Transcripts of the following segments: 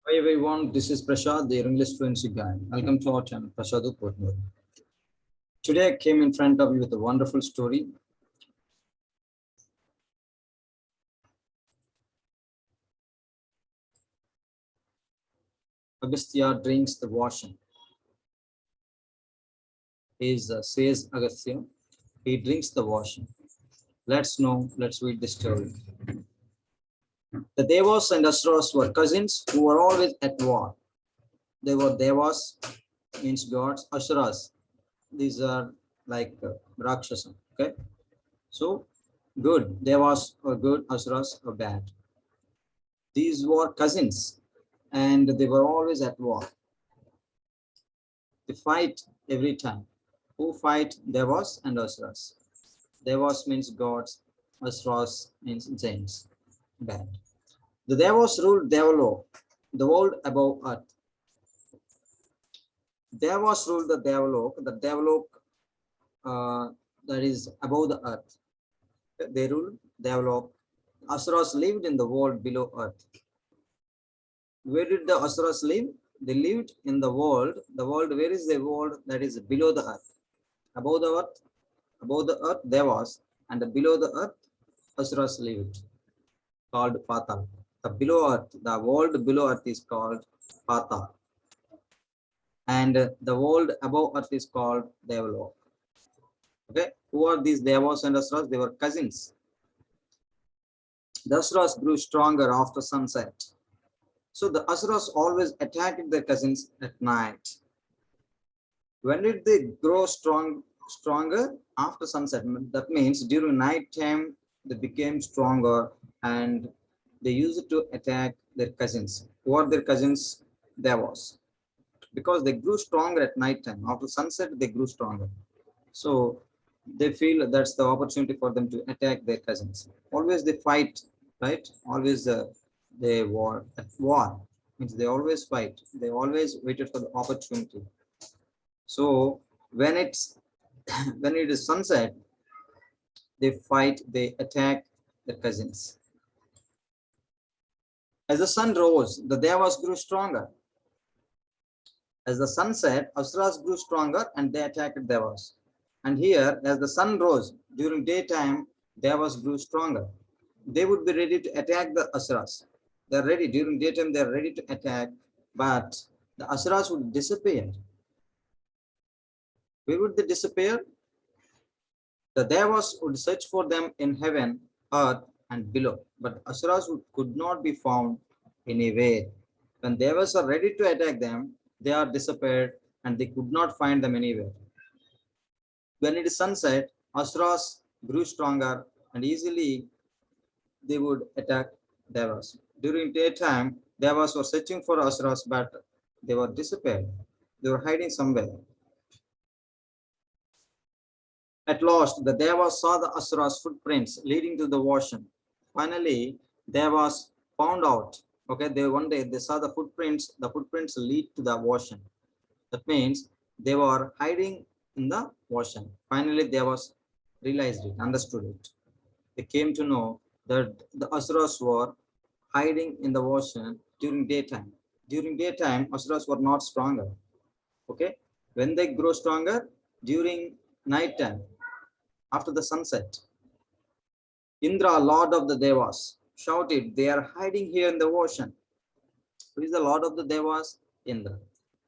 Hi everyone, this is Prasad, the English Fluency guy. Welcome to our channel, Prasadu, potnuru. Today I came in front of you with a wonderful story. Agastya drinks the washing. Says Agastya, he drinks the washing. Let's read the story. The Devas and Asuras were cousins who were always at war. They were Devas, means gods, Asuras. These are like Rakshasa. Okay, so good. Devas are good, Asuras are bad. These were cousins and they were always at war. They fight every time. Who fight? Devas and Asuras. Devas means gods, Asuras means giants. Bad. The Devas ruled Devalok, the world above earth. Devas ruled the Devalok that is above the earth. They ruled Devalok. Asuras lived in the world below earth. Where did the Asuras live? They lived in the world. The world, where is the world? That is below the earth. Above the earth, Devas, and below the earth, Asuras lived, called Patal. The below earth, the world below earth is called Patal. And the world above earth is called Devalok. Okay, who are these Devas and Asuras? They were cousins. The Asuras grew stronger after sunset. So the Asuras always attacked their cousins at night. When did they grow stronger? After sunset. That means during night time they became stronger and they used to attack their cousins. Who are their cousins? Devas. Because they grew stronger at night time. After sunset they grew stronger. So they feel that's the opportunity for them to attack their cousins. Always they fight, right? Always they war at war. Means they always fight. They always waited for the opportunity. So when it's when it is sunset, they fight, they attack their cousins. As the sun rose, the Devas grew stronger. As the sun set, Asuras grew stronger and they attacked Devas. And here, as the sun rose, during daytime, Devas grew stronger. They would be ready to attack the Asuras. They're ready, during daytime, they're ready to attack, but the Asuras would disappear. Where would they disappear? The Devas would search for them in heaven, earth, and below, but Asuras could not be found anywhere. When Devas are ready to attack them, they are disappeared and they could not find them anywhere. When it is sunset, Asuras grew stronger and easily they would attack Devas. During daytime, Devas were searching for Asuras, but they were disappeared. They were hiding somewhere. At last, the Devas saw the Asuras' footprints leading to the ocean. Finally, Devas found out. Okay, one day they saw the footprints. The footprints lead to the ocean. That means they were hiding in the ocean. Finally, Devas realized it, understood it. They came to know that the Asuras were hiding in the ocean during daytime. During daytime, Asuras were not stronger. Okay, when they grow stronger during nighttime, after the sunset, Indra, Lord of the Devas, shouted, "They are hiding here in the ocean." Who is the Lord of the Devas? Indra.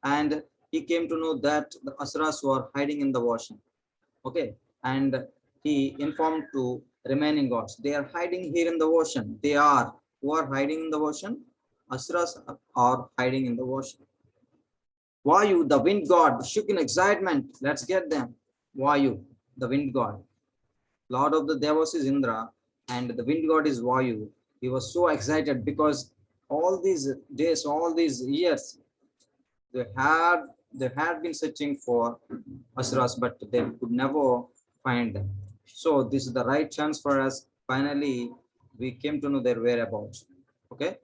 And he came to know that the Asuras were hiding in the ocean. Okay. And he informed to remaining gods, they are hiding here in the ocean. They are. Who are hiding in the ocean? Asuras are hiding in the ocean. Vayu, the wind god, shook in excitement. Let's get them. Vayu, the wind god. Lord of the Devas is Indra, and the wind god is Vayu. He was so excited because all these days, all these years, they had been searching for Asuras, but they could never find them. So this is the right chance for us. Finally, we came to know their whereabouts. Okay,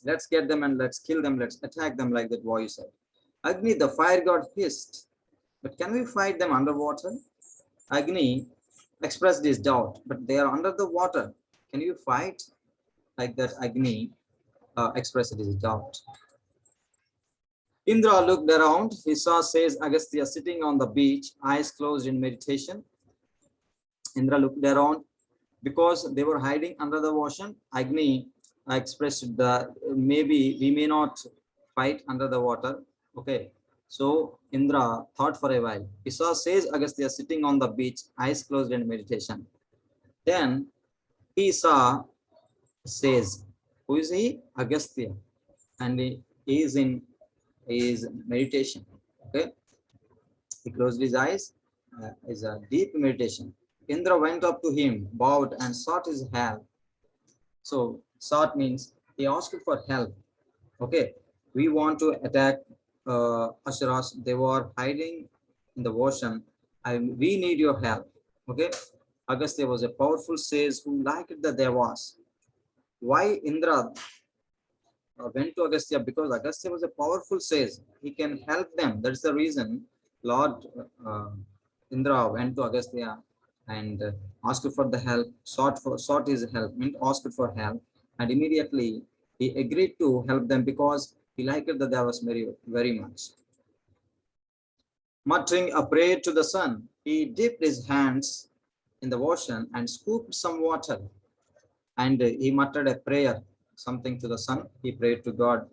let's get them and let's kill them. Let's attack them like that Vayu said. Agni, the fire god, hissed, but can we fight them underwater? Agni expressed his doubt, but they are under the water. Can you fight like that, Agni? expressed his doubt. Indra looked around. He saw, says Agastya, sitting on the beach, eyes closed in meditation. Indra looked around because they were hiding under the ocean. Agni expressed that maybe we may not fight under the water. Okay. So Indra thought for a while. He saw, says Agastya, sitting on the beach, eyes closed in meditation. Then he saw, says, who is he? Agastya. And he is in his meditation. Okay. He closed his eyes. Is a deep meditation. Indra went up to him, bowed, and sought his help. So, sought means he asked for help. Okay, we want to attack Asuras. They were hiding in the ocean. We need your help. Okay, Agastya was a powerful sage who liked the Devas. Why Indra went to Agastya? Because Agastya was a powerful sage. He can help them. That's the reason Lord Indra went to Agastya and asked for the help, sought his help, meant asked for help, and immediately he agreed to help them because he liked the Devas very, very much. Muttering a prayer to the sun, he dipped his hands in the ocean and scooped some water, and he muttered a prayer, something to the sun. He prayed to God,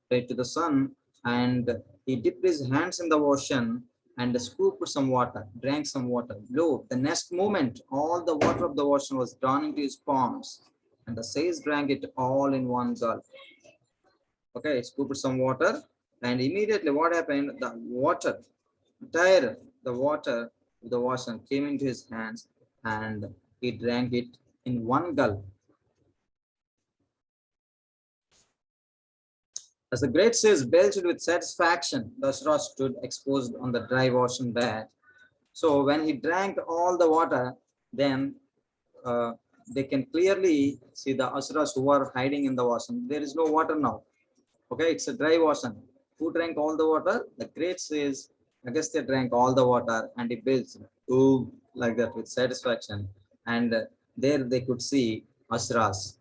prayed to the sun, and he dipped his hands in the ocean and scooped some water, drank some water. Lo, the next moment, all the water of the ocean was drawn into his palms, and the sage drank it all in one gulp. Okay, scooped some water, and immediately what happened? The water, entire the water of the ocean came into his hands, and he drank it in one gulp. As the great sage belched with satisfaction, the Asura stood exposed on the dry ocean bed. So when he drank all the water, then they can clearly see the Asuras who are hiding in the ocean. There is no water now. Okay, it's a dry ocean. Who drank all the water? The great sage Agastya drank all the water, and he belched like that with satisfaction. And there they could see Asuras.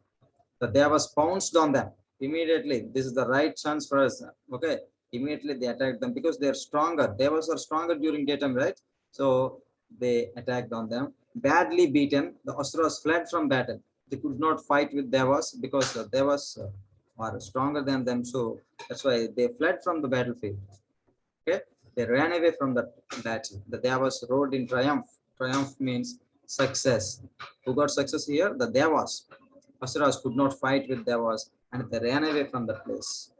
The Devas pounced on them immediately. This is the right chance for us. Okay, immediately they attacked them because they are stronger. Devas are stronger during daytime, right? So they attacked on them. Badly beaten, the Asuras fled from battle. They could not fight with Devas because the Devas are stronger than them. So that's why they fled from the battlefield. Okay, they ran away from the battle. The Devas rode in triumph. Triumph means success. Who got success here? The Devas. Asuras could not fight with Devas, and they ran away from the place.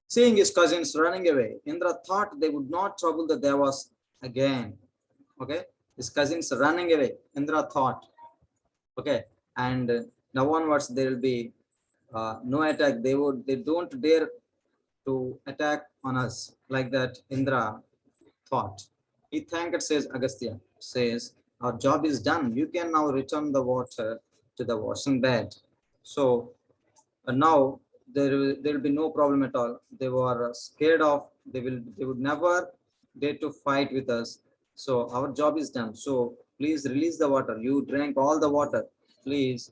Seeing his cousins running away, Indra thought they would not trouble the Devas again. Okay, his cousins running away, Indra thought. Okay, and now onwards there will be no attack. They don't dare to attack on us like that. Indra thought. He thanked, says Agastya, says, our job is done. You can now return the water to the washing bed. So now there will be no problem at all. They were scared of, they would never dare to fight with us. So our job is done. So please release the water. You drank all the water. Please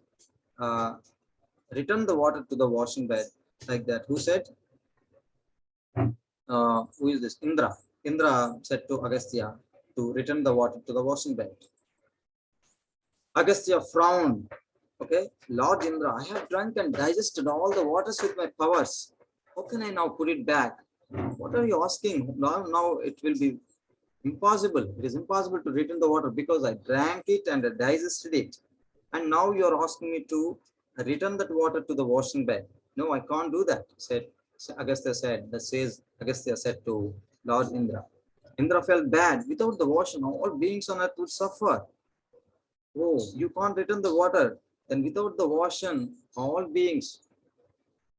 return the water to the washing bed like that. Who said? Who is this? Indra. Indra said to Agastya to return the water to the washing bed. Agastya frowned. Okay, Lord Indra, I have drunk and digested all the waters with my powers. How can I now put it back? What are you asking? Now it will be impossible. It is impossible to return the water because I drank it and digested it. And now you are asking me to return that water to the washing bed. No, I can't do that, said Agastya said. That says Agastya said to Lord Indra. Indra felt bad. Without the washing, all beings on earth would suffer. Oh, you can't return the water. Then without the washing, all beings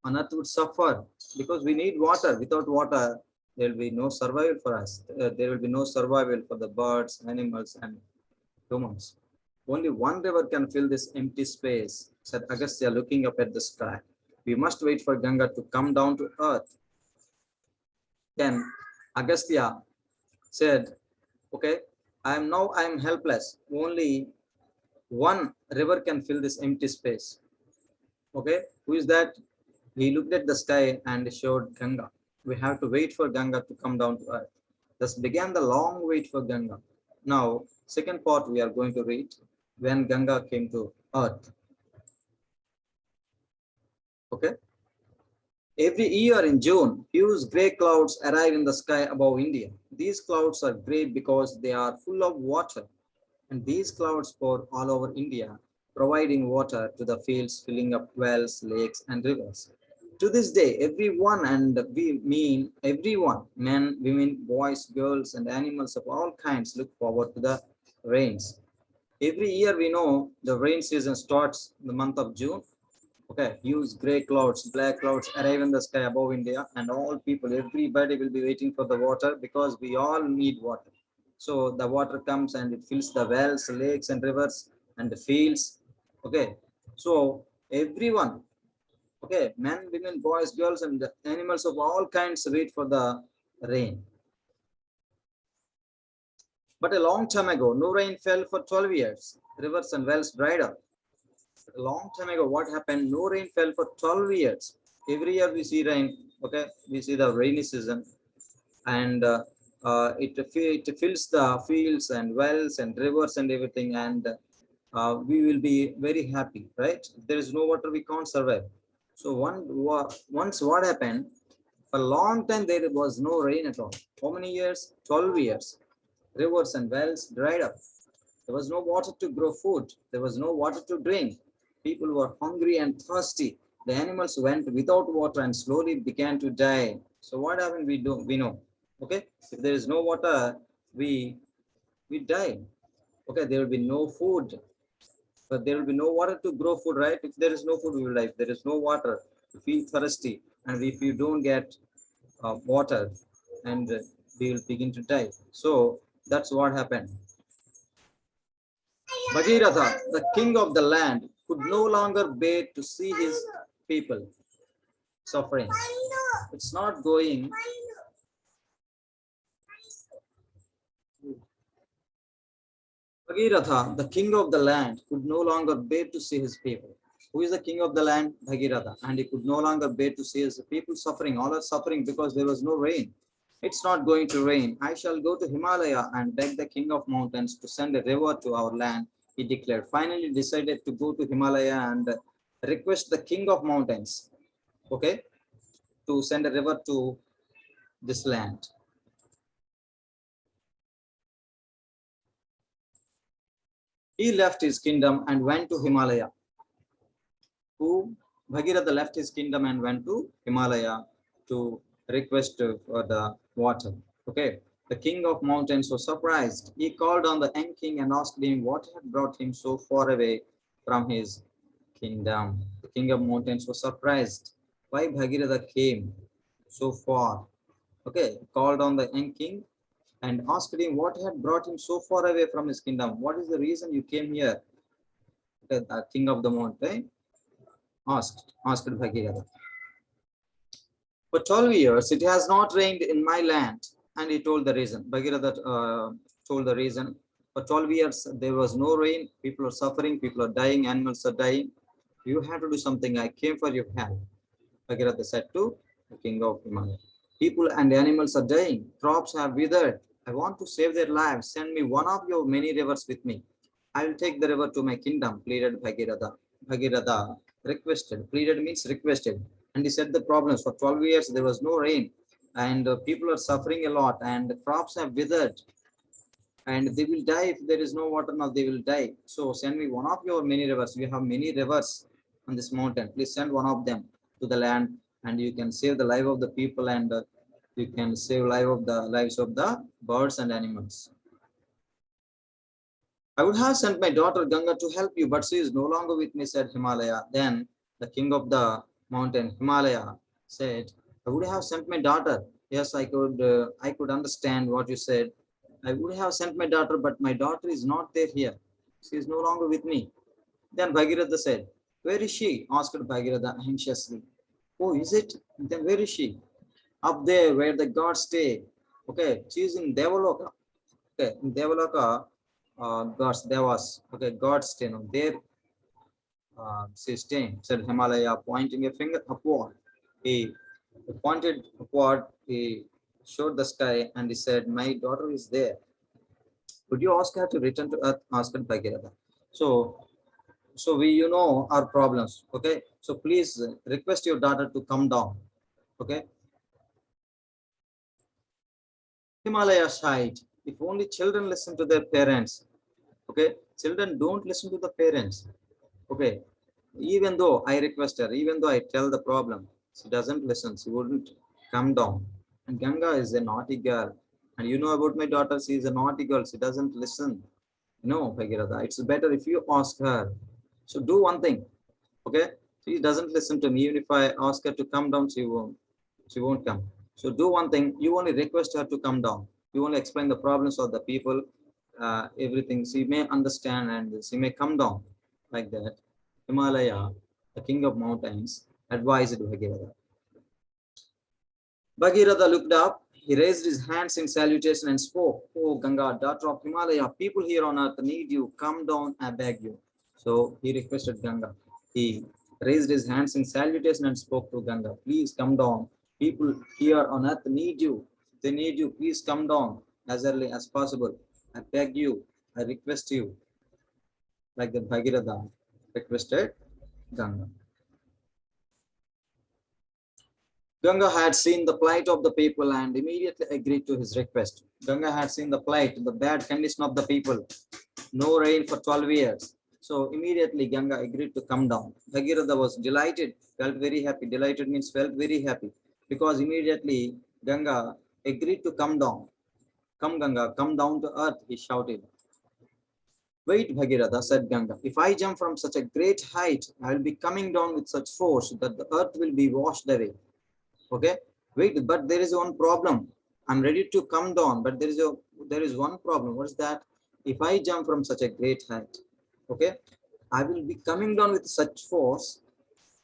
on earth would suffer because we need water. Without water, there will be no survival for us. There will be no survival for the birds, animals, and humans. Only one river can fill this empty space, said Agastya, looking up at the sky. We must wait for Ganga to come down to earth. Then Agastya said, okay, I am helpless. Only one river can fill this empty space. Okay, who is that? He looked at the sky and showed Ganga. We have to wait for Ganga to come down to earth. Thus began the long wait for Ganga. Now, second part we are going to read when Ganga came to earth. Okay. Every year in June, huge grey clouds arrive in the sky above India. These clouds are grey because they are full of water, and these clouds pour all over India, providing water to the fields, filling up wells, lakes, and rivers. To this day, everyone, and we mean everyone, men, women, boys, girls, and animals of all kinds, look forward to the rains. Every year, we know the rain season starts in the month of June. Okay, huge gray clouds, black clouds arrive in the sky above India, and all people, everybody will be waiting for the water because we all need water. So the water comes and it fills the wells, lakes, and rivers and the fields. Okay, so everyone, okay, men, women, boys, girls, and the animals of all kinds wait for the rain. But a long time ago, no rain fell for 12 years. Rivers and wells dried up. A long time ago, what happened? No rain fell for 12 years. Every year we see rain. Okay, we see the rainy season, and it fills the fields and wells and rivers and everything, and we will be very happy, right? If there is no water, we can't survive. So once what happened? For a long time there was no rain at all. How many years? 12 years. Rivers and wells dried up. There was no water to grow food. There was no water to drink. People were hungry and thirsty. The animals went without water and slowly began to die. So what happened? We know. Okay, if there is no water, we die. Okay, there will be no food, but there will be no water to grow food, right? If there is no food, we will die. If there is no water, we feel thirsty, and if you don't get water, and we will begin to die. So that's what happened. Bhagirath, the king of the land, could no longer bear to see his people suffering. It's not going. Bhagirath, the king of the land, could no longer bear to see his people. Who is the king of the land? Bhagirath. And he could no longer bear to see his people suffering. All are suffering because there was no rain. It's not going to rain. I shall go to Himalaya and beg the king of mountains to send a river to our land, he declared. Finally decided to go to Himalaya and request the king of mountains, okay, to send a river to this land. He left his kingdom and went to Himalaya. Who? Bhagirath left his kingdom and went to Himalaya to request for the water. Okay. The king of mountains was surprised. He called on the young king and asked him what had brought him so far away from his kingdom. The king of mountains was surprised why Bhagirath came so far. Okay. Called on the young king and asked him what had brought him so far away from his kingdom. What is the reason you came here? The king of the mountain asked Bhagirath. For 12 years, it has not rained in my land. And he told the reason. Bhagirath told the reason. For 12 years, there was no rain. People are suffering. People are dying. Animals are dying. You have to do something. I came for your help. Bhagirath said to the king of Himalaya. People and animals are dying. Crops have withered. I want to save their lives. Send me one of your many rivers with me. I will take the river to my kingdom, pleaded Bhagirath. Bhagirath requested. Pleaded means requested. And he said the problems. For 12 years, there was no rain. And people are suffering a lot. And the crops have withered. And they will die if there is no water now. They will die. So send me one of your many rivers. We have many rivers on this mountain. Please send one of them to the land. And you can save the life of the people. And you can save lives of the birds and animals. I would have sent my daughter Ganga to help you, but she is no longer with me, said Himalaya. Then the king of the mountain, Himalaya, said, I would have sent my daughter. Yes, I could understand what you said. I would have sent my daughter, but my daughter is not there here. She is no longer with me. Then Bhagirath said, where is she? Asked Bhagirath anxiously. Oh, is it? Then where is she? Up there where the gods stay. Okay, she is in Devaloka. Okay, in Devaloka, gods, devas, okay, gods, there sustain, said Himalaya, pointing a finger upward. He pointed upward, he showed the sky, and he said, my daughter is there. Could you ask her to return to earth? Asked Bhagirath. So, so we, our problems. Okay. So please request your daughter to come down. Okay. Himalaya sighed. If only children listen to their parents. Okay. Children don't listen to the parents. Okay. Even though I request her, even though I tell the problem, she doesn't listen. She wouldn't come down. And Ganga is a naughty girl. And you know about my daughter, she is a naughty girl. She doesn't listen. No, Bhagirath, it's better if you ask her. So do one thing. Okay. She doesn't listen to me. Even if I ask her to come down, she won't. She won't come. So do one thing. You only request her to come down. You only explain the problems of the people, everything. She may understand and she may come down like that. Himalaya, the king of mountains, advised Bhagirath. Bhagirath looked up. He raised his hands in salutation and spoke. Oh, Ganga, daughter of Himalaya, people here on earth need you. Come down, I beg you. So he requested Ganga. He raised his hands in salutation and spoke to Ganga. Please come down. People here on earth need you. They need you. Please come down as early as possible. I beg you. I request you. Like the Bhagirath requested Ganga. Ganga had seen the plight of the people and immediately agreed to his request. Ganga had seen the plight, the bad condition of the people, no rain for 12 years. So immediately Ganga agreed to come down. Bhagirath was delighted, felt very happy. Delighted means felt very happy because immediately Ganga agreed to come down. Come Ganga, come down to earth, he shouted. Wait, Bhagirath, said Ganga. If I jump from such a great height, I will be coming down with such force that the earth will be washed away. Okay, wait, but there is one problem. I'm ready to come down, but there is one problem. What is that? If I jump from such a great height, okay, I will be coming down with such force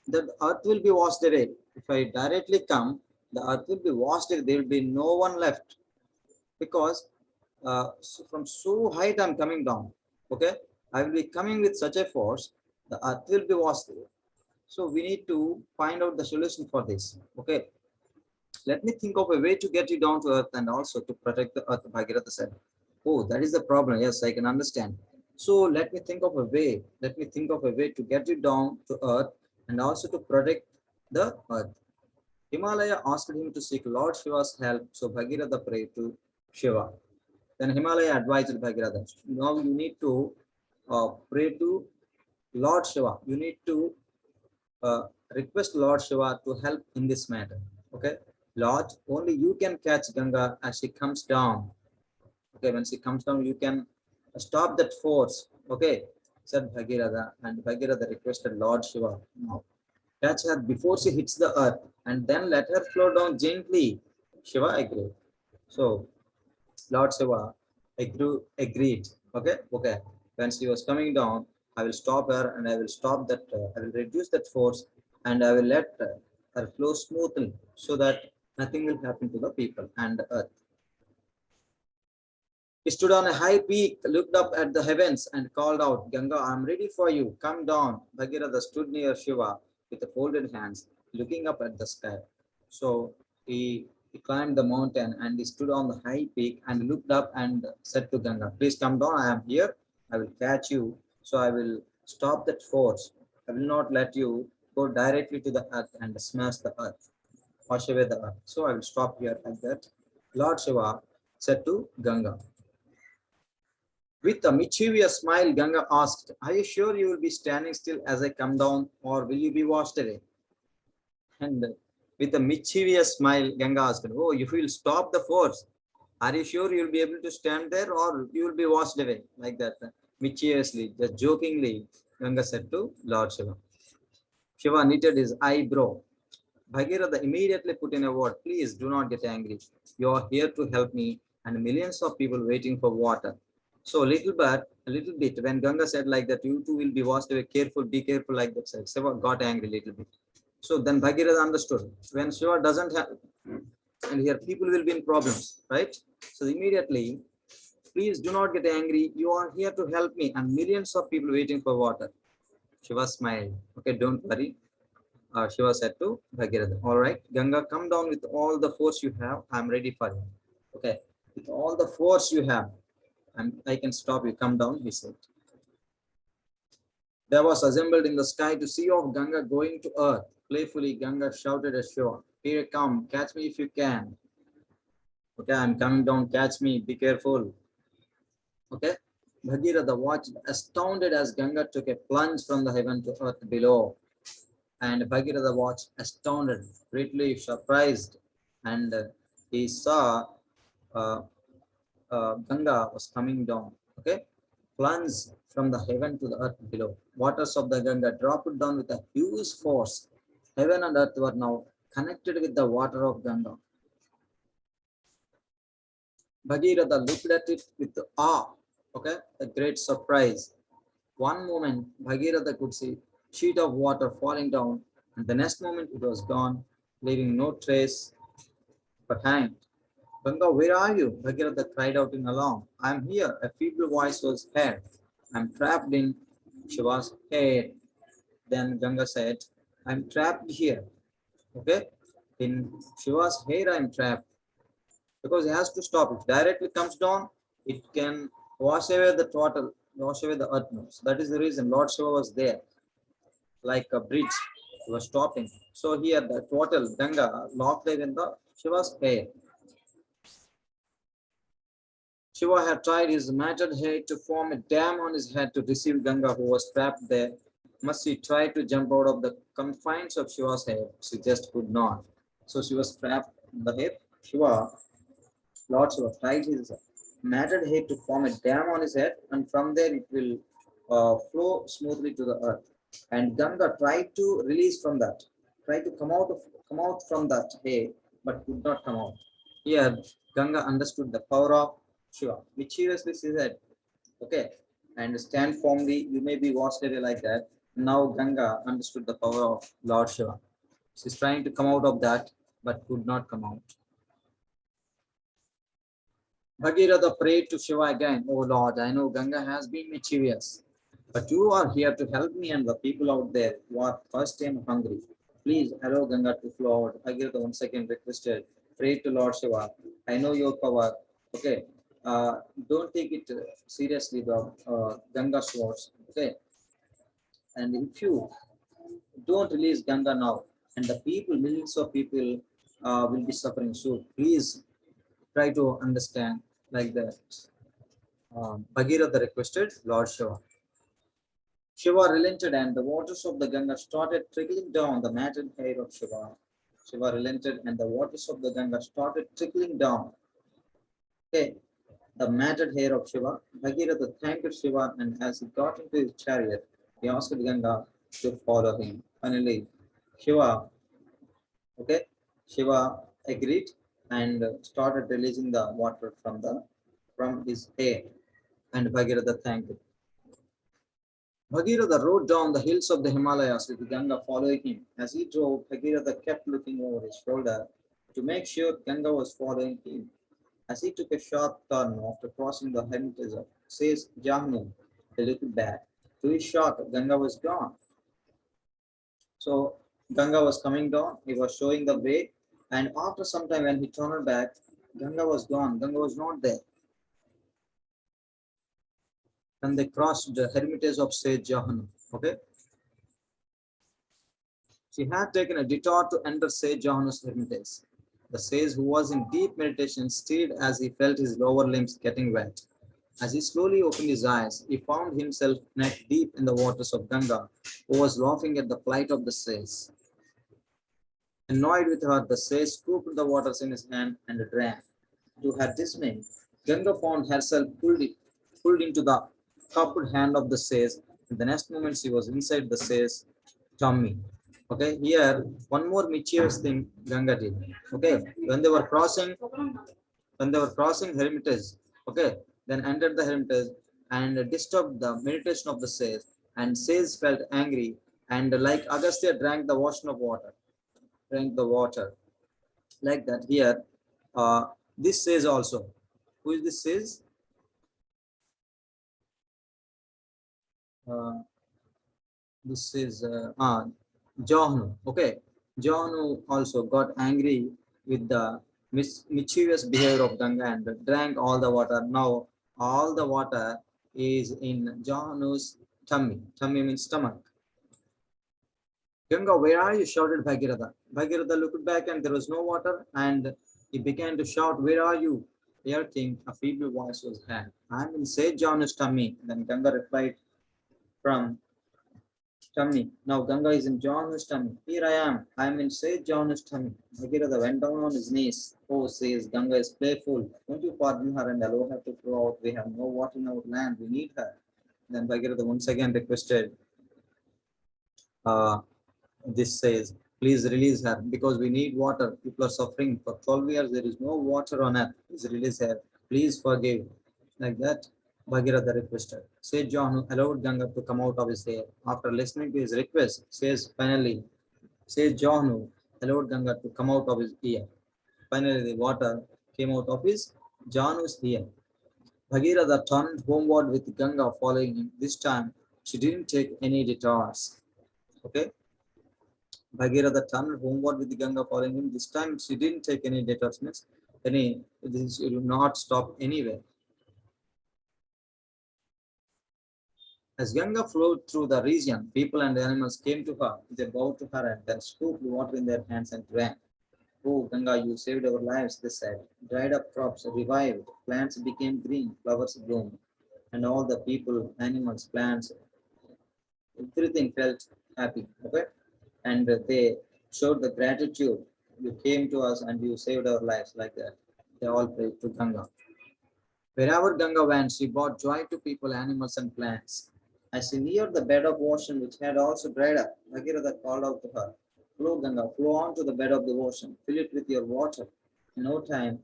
that the earth will be washed away. If I directly come, the earth will be washed away. There will be no one left because from so height I'm coming down. Okay, I will be coming with such a force, the earth will be washed away. So we need to find out the solution for this. Okay. Let me think of a way to get you down to earth and also to protect the earth, Bhagirath said. Oh, that is the problem. Yes, I can understand. So let me think of a way. Let me think of a way to get you down to earth and also to protect the earth. Himalaya asked him to seek Lord Shiva's help. So Bhagirath prayed to Shiva. Then Himalaya advised Bhagirath. Now you need to pray to Lord Shiva. You need to request Lord Shiva to help in this matter. Okay. Lord, only you can catch Ganga as she comes down. Okay, when she comes down, you can stop that force. Okay, said Bhagirath, and Bhagirath requested Lord Shiva. Now, catch her before she hits the earth, and then let her flow down gently. Shiva agreed. So, Lord Shiva agreed. Okay. When she was coming down, I will stop her, and I will stop that. I will reduce that force, and I will let her flow smoothly, so that nothing will happen to the people and the earth. He stood on a high peak, looked up at the heavens, and called out, Ganga, I am ready for you. Come down. Bhagirath stood near Shiva with the folded hands, looking up at the sky. So he climbed the mountain and he stood on the high peak and looked up and said to Ganga, please come down. I am here. I will catch you. So I will stop that force. I will not let you go directly to the earth and smash the earth, wash away the earth. So I will stop here like that. Lord Shiva said to Ganga. With a mischievous smile, Ganga asked, are you sure you will be standing still as I come down, or will you be washed away? And with a mischievous smile, Ganga asked, oh, if you will stop the force, are you sure you will be able to stand there, or you will be washed away? Like that, mischievously, just jokingly, Ganga said to Lord Shiva. Shiva knitted his eyebrow. Bhagirath immediately put in a word, please do not get angry. You are here to help me and millions of people waiting for water. So a little bit, when Ganga said like that, you too will be washed away, careful, be careful like that. Said. Shiva got angry a little bit. So then Bhagirath understood. When Shiva doesn't have, and here people will be in problems, right? So immediately, please do not get angry. You are here to help me and millions of people waiting for water. Shiva smiled. Okay, don't worry. Shiva said to Bhagirath, all right, Ganga, come down with all the force you have. I'm ready for you. Okay, with all the force you have, I can stop you. Come down, he said. There was assembled in the sky to see of Ganga going to earth. Playfully, Ganga shouted at Shiva, here I come, catch me if you can. Okay, I'm coming down, catch me, be careful. Okay, Bhagirath watched astounded as Ganga took a plunge from the heaven to earth below. And Bhagirath watched astounded, greatly surprised, and he saw uh, Ganga was coming down. Okay, plunge from the heaven to the earth below. Waters of the Ganga dropped down with a huge force. Heaven and earth were now connected with the water of Ganga. Bhagirath looked at it with awe. Okay, a great surprise. One moment, Bhagirath could see sheet of water falling down, and the next moment it was gone, leaving no trace behind. Ganga, where are you? Bhagirath cried out in alarm. I am here. A feeble voice was heard. I am trapped in Shiva's head. Then Ganga said, I am trapped here. Okay? In Shiva's hair, I am trapped. Because it has to stop. If directly comes down, it can wash away the total, wash away the earth. So that is the reason Lord Shiva was there, like a bridge. He was stopping. So here the total Ganga locked there in the Shiva's hair. Shiva had tried his matted head to form a dam on his head to receive Ganga, who was trapped there. Must she try to jump out of the confines of Shiva's head? She just could not. So she was trapped in the head. Lord Shiva tried his matted head to form a dam on his head, and from there it will flow smoothly to the earth. And Ganga tried to release from that, tried to come out from that head, but could not come out. Here, Ganga understood the power of Shiva. Mischievously she said, okay, and stand firmly, you may be washed away like that. Now Ganga understood the power of Lord Shiva. She's trying to come out of that, but could not come out. Bhagirath prayed to Shiva again, oh Lord, I know Ganga has been mischievous, but you are here to help me and the people out there who are thirsty and hungry. Please allow Ganga to flow out. Bhagirath once again requested, pray to Lord Shiva. I know your power. Okay, don't take it seriously, the Ganga's words. Okay, and if you don't release Ganga now, and the people, millions of people will be suffering. So please try to understand like that. Bhagirath requested Lord Shiva. Shiva relented and the waters of the Ganga started trickling down the matted hair of Shiva. Shiva relented and the waters of the Ganga started trickling down. Okay, the matted hair of Shiva. Bhagirath thanked Shiva, and as he got into his chariot, he asked Ganga to follow him. Finally, Shiva, okay, Shiva agreed and started releasing the water from his hair, and Bhagirath thanked him. Bhagirath rode down the hills of the Himalayas with Ganga following him. As he drove, Bhagirath kept looking over his shoulder to make sure Ganga was following him. As he took a sharp turn after crossing the hermitage of says Jahnu, he looked back. To his shock, Ganga was gone. So Ganga was coming down, he was showing the way, and after some time when he turned back, Ganga was gone. Ganga was not there. And they crossed the hermitage of Sage Jahanu. Okay. She had taken a detour to enter Sage Jahanu's hermitage. The sage, who was in deep meditation, stirred as he felt his lower limbs getting wet. As he slowly opened his eyes, he found himself neck deep in the waters of Ganga, who was laughing at the plight of the sage. Annoyed with her, the sage scooped the waters in his hand and drank. To her dismay, Ganga found herself pulled into the cupped hand of the sage. In the next moment, she was inside the sage's tummy. Okay, here one more mischievous thing Ganga did. Okay, when they were crossing hermitage, okay, then entered the hermitage and disturbed the meditation of the sage. And sage felt angry and like Agastya drank the ocean of water, drank the water like that. Here, this sage also. Who is this sage? Uh, This is John. Okay, John also got angry with the mischievous behavior of Ganga and drank all the water. Now all the water is in John's tummy. Tummy means stomach. Ganga, where are you? Shouted Bhagirath. Bhagirath looked back and there was no water, and he began to shout, where are you? Dear king, a feeble voice was heard. I am in Sage John's tummy. Then Ganga replied from tummy. Now Ganga is in John's tummy. Here I am. I am in Sage John's tummy. Bhagirath went down on his knees. Oh, says Ganga is playful. Don't you pardon her and allow her to flow out. We have no water in our land. We need her. Then Bhagirath once again requested, uh, this says, please release her because we need water. People are suffering for 12 years. There is no water on earth. Please release her. Please forgive. Like that, Bhagirath requested. Sage John allowed Ganga to come out of his hair. After listening to his request, says finally, Sage John allowed Ganga to come out of his ear. Finally, the water came out of his Janu's ear. Bhagirath turned homeward with Ganga following him. This time, she didn't take any detours. Okay. Bhagirath turned homeward with Ganga following him. This time she didn't take any detours, means she did not stop anywhere. As Ganga flowed through the region, people and animals came to her. They bowed to her and then scooped water in their hands and drank. Oh, Ganga, you saved our lives, they said. Dried up crops revived, plants became green, flowers bloomed, and all the people, animals, plants, everything felt happy. Okay? And they showed the gratitude. You came to us and you saved our lives, like that. They all prayed to Ganga. Wherever Ganga went, she brought joy to people, animals, and plants. As she neared the bed of ocean, which had also dried up, Bhagirath called out to her, flow, Ganga, flow on to the bed of the ocean, fill it with your water. In no time,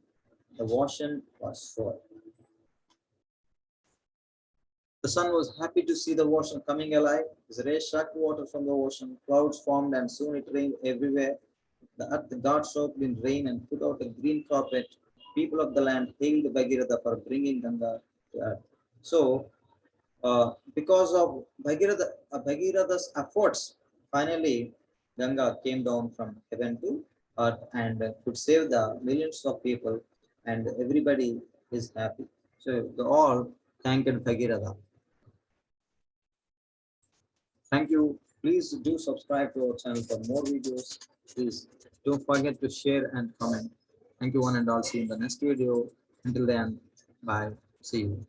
the ocean was full. The sun was happy to see the ocean coming alive. His rays sucked water from the ocean, clouds formed, and soon it rained everywhere. The earth got soaked in rain and put out a green carpet. People of the land hailed Bhagirath for bringing Ganga to earth. So, because of Bhagirath's efforts, finally Ganga came down from heaven to earth and could save the millions of people, and everybody is happy. So, they all thanked Bhagirath. Thank you. Please do subscribe to our channel for more videos. Please don't forget to share and comment. Thank you one and all. See you in the next video. Until then, bye. See you.